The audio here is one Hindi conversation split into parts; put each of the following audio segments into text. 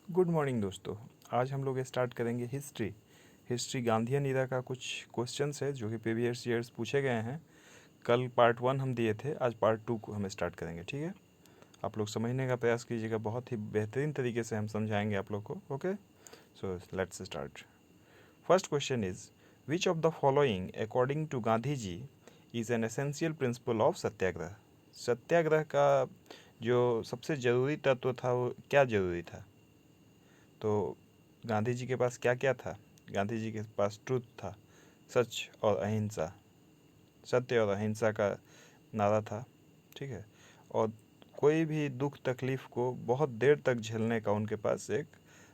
गुड मॉर्निंग दोस्तों। आज हम लोग स्टार्ट करेंगे हिस्ट्री गांधीयन ईरा का कुछ क्वेश्चंस है जो कि प्रीवियस ईयर्स पूछे गए हैं। कल पार्ट 1 हम दिए थे, आज पार्ट 2 को हम स्टार्ट करेंगे। ठीक है, आप लोग समझने का प्रयास कीजिएगा, बहुत ही बेहतरीन तरीके से हम समझाएंगे आप लोग को। Okay, so let's start. First question is, which of the following according to Gandhi ji is an essential principle of satyagraha. Satyagraha का जो सबसे ज़रूरी तत्व था वो क्या ज़रूरी था? तो गांधी जी के पास क्या क्या था? गांधी जी के पास ट्रूथ था, सच और अहिंसा, सत्य और अहिंसा का नारा था। ठीक है, और कोई भी दुख तकलीफ़ को बहुत देर तक झेलने का उनके पास एक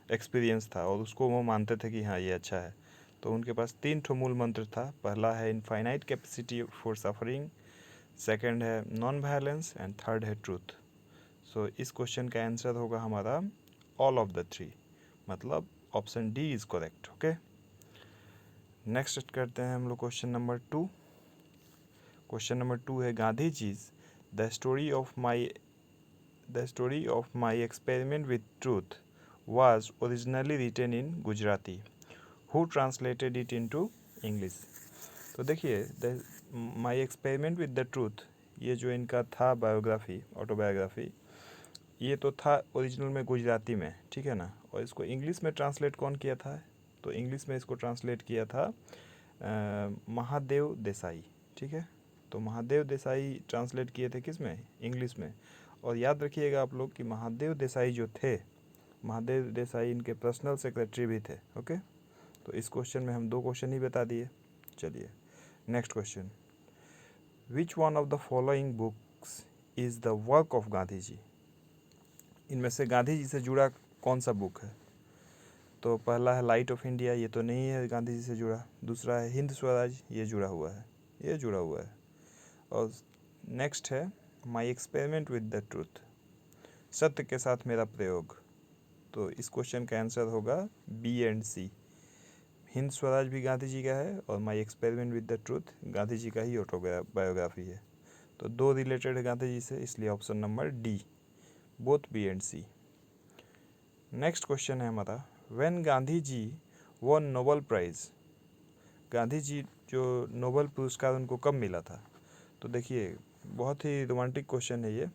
एक्सपीरियंस था और उसको वो मानते थे कि हाँ ये अच्छा है। तो उनके पास 3 ठो मूल मंत्र था। पहला है infinite capacity for suffering, second है नॉन वायलेंस एंड थर्ड है ट्रूथ। सो इस क्वेश्चन का आंसर होगा हमारा ऑल ऑफ द थ्री, मतलब option D is correct. Okay, next करते हैं हम लोग क्वेश्चन नंबर 2। क्वेश्चन नंबर 2 है, Gandhi ji the story of my experiment with truth was originally written in Gujarati, who translated it into English. तो देखिए, the my experiment with the truth, ये जो इनका था बायोग्राफी, ऑटोबायोग्राफी, ये तो था ओरिजिनल में गुजराती में, ठीक है ना। और इसको इंग्लिश में ट्रांसलेट कौन किया था? तो इंग्लिश में इसको ट्रांसलेट किया था महादेव देसाई। ठीक है, तो महादेव देसाई ट्रांसलेट किए थे किस में? इंग्लिश में। और याद रखिएगा आप लोग कि महादेव देसाई जो थे, महादेव देसाई इनके पर्सनल सेक्रेटरी भी थे। ओके, तो इस क्वेश्चन में हम 2 क्वेश्चन ही बता दिए। चलिए next question, which one of the following books is the work of Gandhi ji. इनमें से गांधी जी से जुड़ा कौन सा बुक है? तो पहला है लाइट ऑफ इंडिया, ये तो नहीं है गांधी जी से जुड़ा। दूसरा है हिंद स्वराज, ये जुड़ा हुआ है, ये जुड़ा हुआ है। और नेक्स्ट है माई एक्सपेरिमेंट विद द ट्रूथ, सत्य के साथ मेरा प्रयोग। तो इस क्वेश्चन का आंसर होगा B and C. Hind Swaraj भी गांधी जी का है और my experiment with the truth Gandhi ji का ही ऑटोबायोग्राफी है। तो 2 रिलेटेड है गांधी जी से, इसलिए option number D, both B and C. Next question है हमारा, when Gandhi ji won Nobel prize, Gandhi ji जो नोबेल पुरस्कार उनको कब मिला था? तो देखिए, बहुत ही रोमांटिक क्वेश्चन है ये,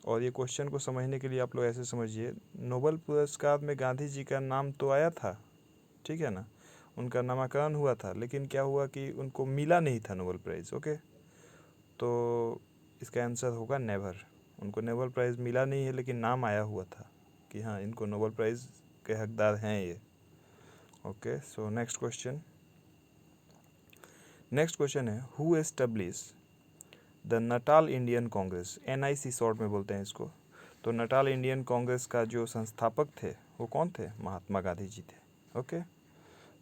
और ये क्वेश्चन को समझने के लिए आप लोग ऐसे समझिए, नोबेल पुरस्कार में गांधी जी का नाम तो आया था, ठीक है ना, उनका नामाकरण हुआ था, लेकिन क्या हुआ कि उनको मिला नहीं था नोबेल प्राइज़। ओके, तो इसका आंसर होगा नेवर। उनको नोबेल प्राइज़ मिला नहीं है, लेकिन नाम आया हुआ था कि हाँ इनको नोबेल प्राइज़ के हकदार हैं ये। ओके, सो नेक्स्ट क्वेश्चन है, who establish the Natal Indian Congress, NIC short में बोलते हैं इसको। तो नटाल इंडियन कांग्रेस का जो संस्थापक थे वो कौन थे? महात्मा गांधी जी थे। ओके,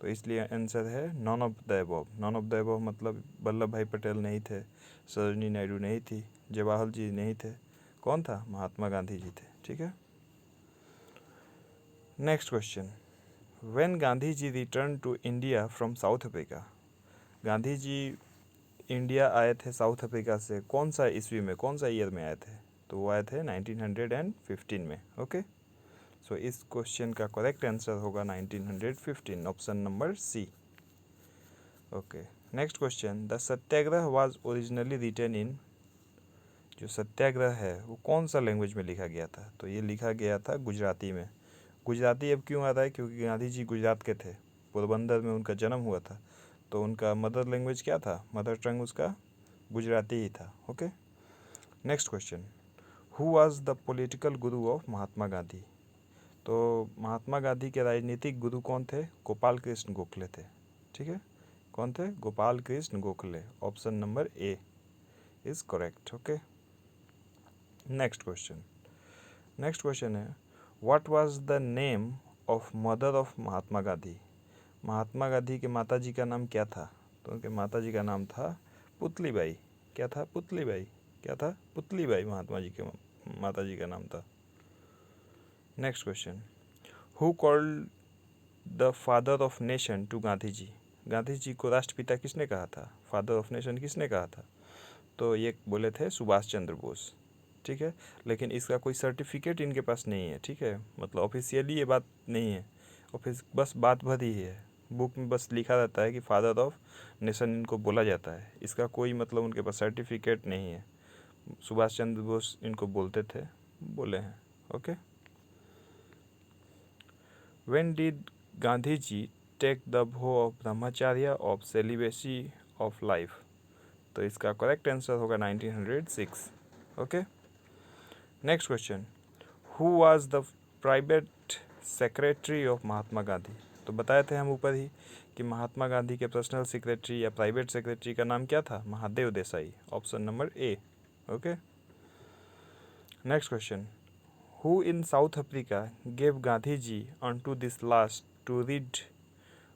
तो इसलिए आंसर है none of the above. None of the above मतलब वल्लभ भाई पटेल नहीं थे, सरोजिनी नायडू नहीं थी, जवाहर जी नहीं थे, कौन था? महात्मा गांधी जी थे। ठीक है, next question, when Gandhi ji return to India from south Africa, Gandhi ji India आए थे साउथ अफ्रीका से कौन सा ईस्वी में, कौन सा ईयर में आए थे? तो वो आए थे 1915 में। ओके, सो इस क्वेश्चन का करेक्ट आंसर होगा 1915, option number C. Okay, next question, the Satyagraha was originally written in, जो सत्याग्रह है वो कौन सा लैंग्वेज में लिखा गया था? तो ये लिखा गया था गुजराती में। गुजराती अब क्यों आता है? क्योंकि गांधी जी गुजरात के थे, पोरबंदर में उनका जन्म हुआ था, तो उनका मदर लैंग्वेज क्या था? मदर टंग उसका गुजराती ही था। Okay, next question, who was the political Guru of Mahatma Gandhi. तो महात्मा गांधी के राजनीतिक गुरु कौन थे? गोपाल कृष्ण गोखले थे। ठीक है, कौन थे? Gopal Krishna Gokhale, option number A is correct. Okay, next question है, what was the name of mother of Mahatma Gandhi. Mahatma Gandhi के माता जी का नाम क्या था? तो उनके माता जी का नाम था पुतली बाई। क्या था? पुतली बाई। क्या था? पुतली बाई महात्मा जी के माता जी का नाम था। Next question, who called the father of nation to Gandhi ji. Gandhi ji को राष्ट्रपिता किसने कहा था? फादर ऑफ नेशन किसने कहा था? तो ये बोले थे सुभाष चंद्र बोस। ठीक है, लेकिन इसका कोई सर्टिफिकेट इनके पास नहीं है, ठीक है, मतलब ऑफिशियली ये बात नहीं है, ऑफिस बस बात भर ही है, बुक में बस लिखा रहता है कि फादर ऑफ नेशन इनको बोला जाता है, इसका कोई मतलब उनके पास सर्टिफिकेट नहीं है। सुभाष चंद्र बोस इनको बोलते थे, बोले हैं। Okay, when did Gandhi ji take the vow of brahmacharya of celibacy of life? तो इसका करेक्ट आंसर होगा 1906। Okay, next question, who was the private secretary of Mahatma Gandhi? तो बताए थे हम ऊपर ही कि महात्मा गांधी के पर्सनल सेक्रेटरी या प्राइवेट सेक्रेटरी का नाम क्या था? Mahadev Desai, option number A. Okay, next question, who in south Africa gave Gandhi ji unto this last to read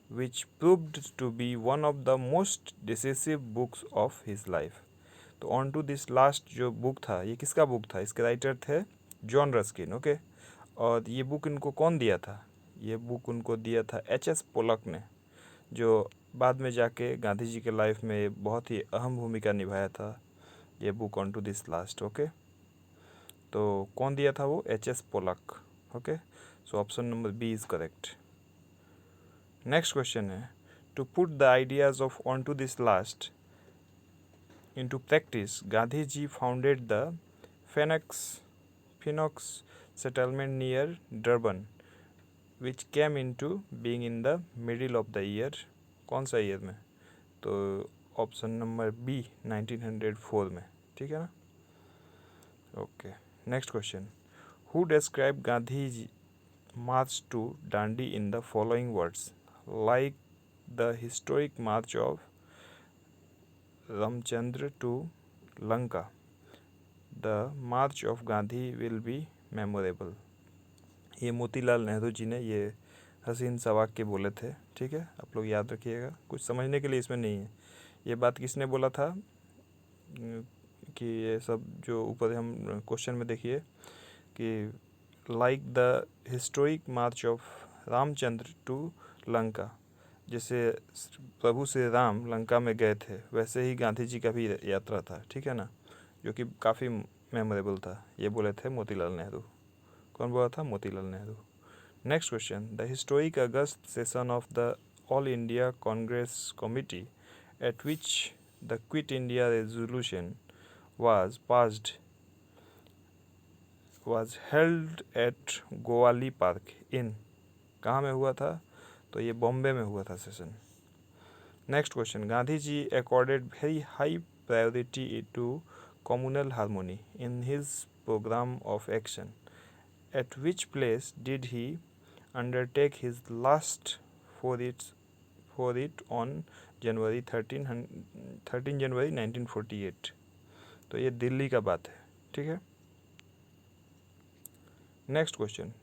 which proved to be one of the most decisive books of his life? तो ऑन टू दिस लास्ट जो बुक था, ये किसका बुक था? इसके राइटर थे जॉन रस्किन। ओके, और ये बुक इनको कौन दिया था? ये बुक उनको दिया था एच.एस. पोलक ने, जो बाद में जाके गांधी जी के लाइफ में बहुत ही अहम भूमिका निभाया था, ये book unto this last. Okay, तो कौन दिया था वो? H S. Polak. Okay, so option number B is correct. Next question है, to put the ideas of unto this last into practice, Gandhi ji founded the Phoenix settlement near Durban, which came into being in the middle of the year. कौन सा ईयर में? तो ऑप्शन नंबर बी 1904 में, ठीक है ना? Okay, next question, who describe Gandhi ji march to Dandi in the following words? Like the historic march of Ramchandra to Lanka, the march of Gandhi will be memorable. ये मोतीलाल नेहरू जी ने ये हसीन सा वाक्य बोले थे, ठीक है, आप लोग याद रखिएगा, कुछ समझने के लिए इसमें नहीं है। ये बात किसने बोला था कि ये सब जो ऊपर हम क्वेश्चन में देखिए कि like the historic march of Ramchandra to Lanka, जैसे प्रभु श्री राम लंका में गए थे वैसे ही गांधी जी का भी यात्रा था, ठीक है ना, जो कि काफ़ी मेमोरेबल था। ये बोले थे मोतीलाल नेहरू। कौन बोला था? Motilal Nehru. Next question, the historic August session of the All India Congress committee at which the Quit India resolution was passed was held at Gowalia park in, कहाँ में हुआ था? तो ये बॉम्बे में हुआ था session. Next question, Gandhi ji accorded very high priority to communal harmony in his programme of action, at which place did he undertake his last for it on January 13 January 1948? तो ये दिल्ली का बात है, ठीक है। Next question,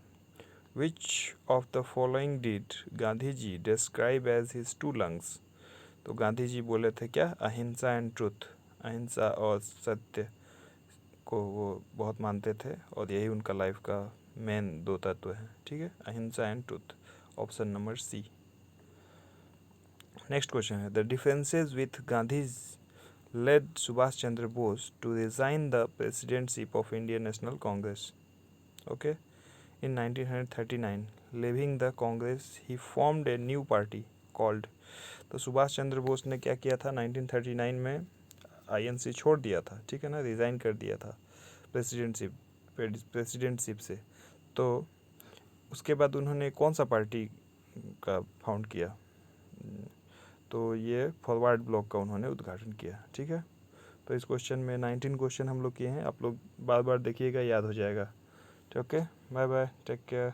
Which of the following did Gandhi ji describe as his two lungs? तो गांधी जी बोले थे क्या? अहिंसा एंड ट्रुथ, अहिंसा और सत्य को वो बहुत मानते थे और यही उनका लाइफ का मेन दो तत्व है, ठीक है, ahimsa and truth, option number C. Next question है, the differences with Gandhi led Subhash Chandra Bose to resign the presidency of Indian National Congress. Okay. In 1939, leaving the Congress, he formed a new party called, तो सुभाष चंद्र बोस ने क्या किया था? 1939 में आईएनसी छोड़ दिया था, ठीक है ना, रिज़ाइन कर दिया था प्रेसिडेंटशिप से। तो उसके बाद उन्होंने कौन सा पार्टी का फाउंड किया? तो ये फॉरवर्ड ब्लॉक का उन्होंने उद्घाटन किया, ठीक है। तो इस क्वेश्चन में 19 क्वेश्चन हम लोग किए हैं, आप लोग बार बार देखिएगा, याद हो जाएगा। Okay, bye bye, take care.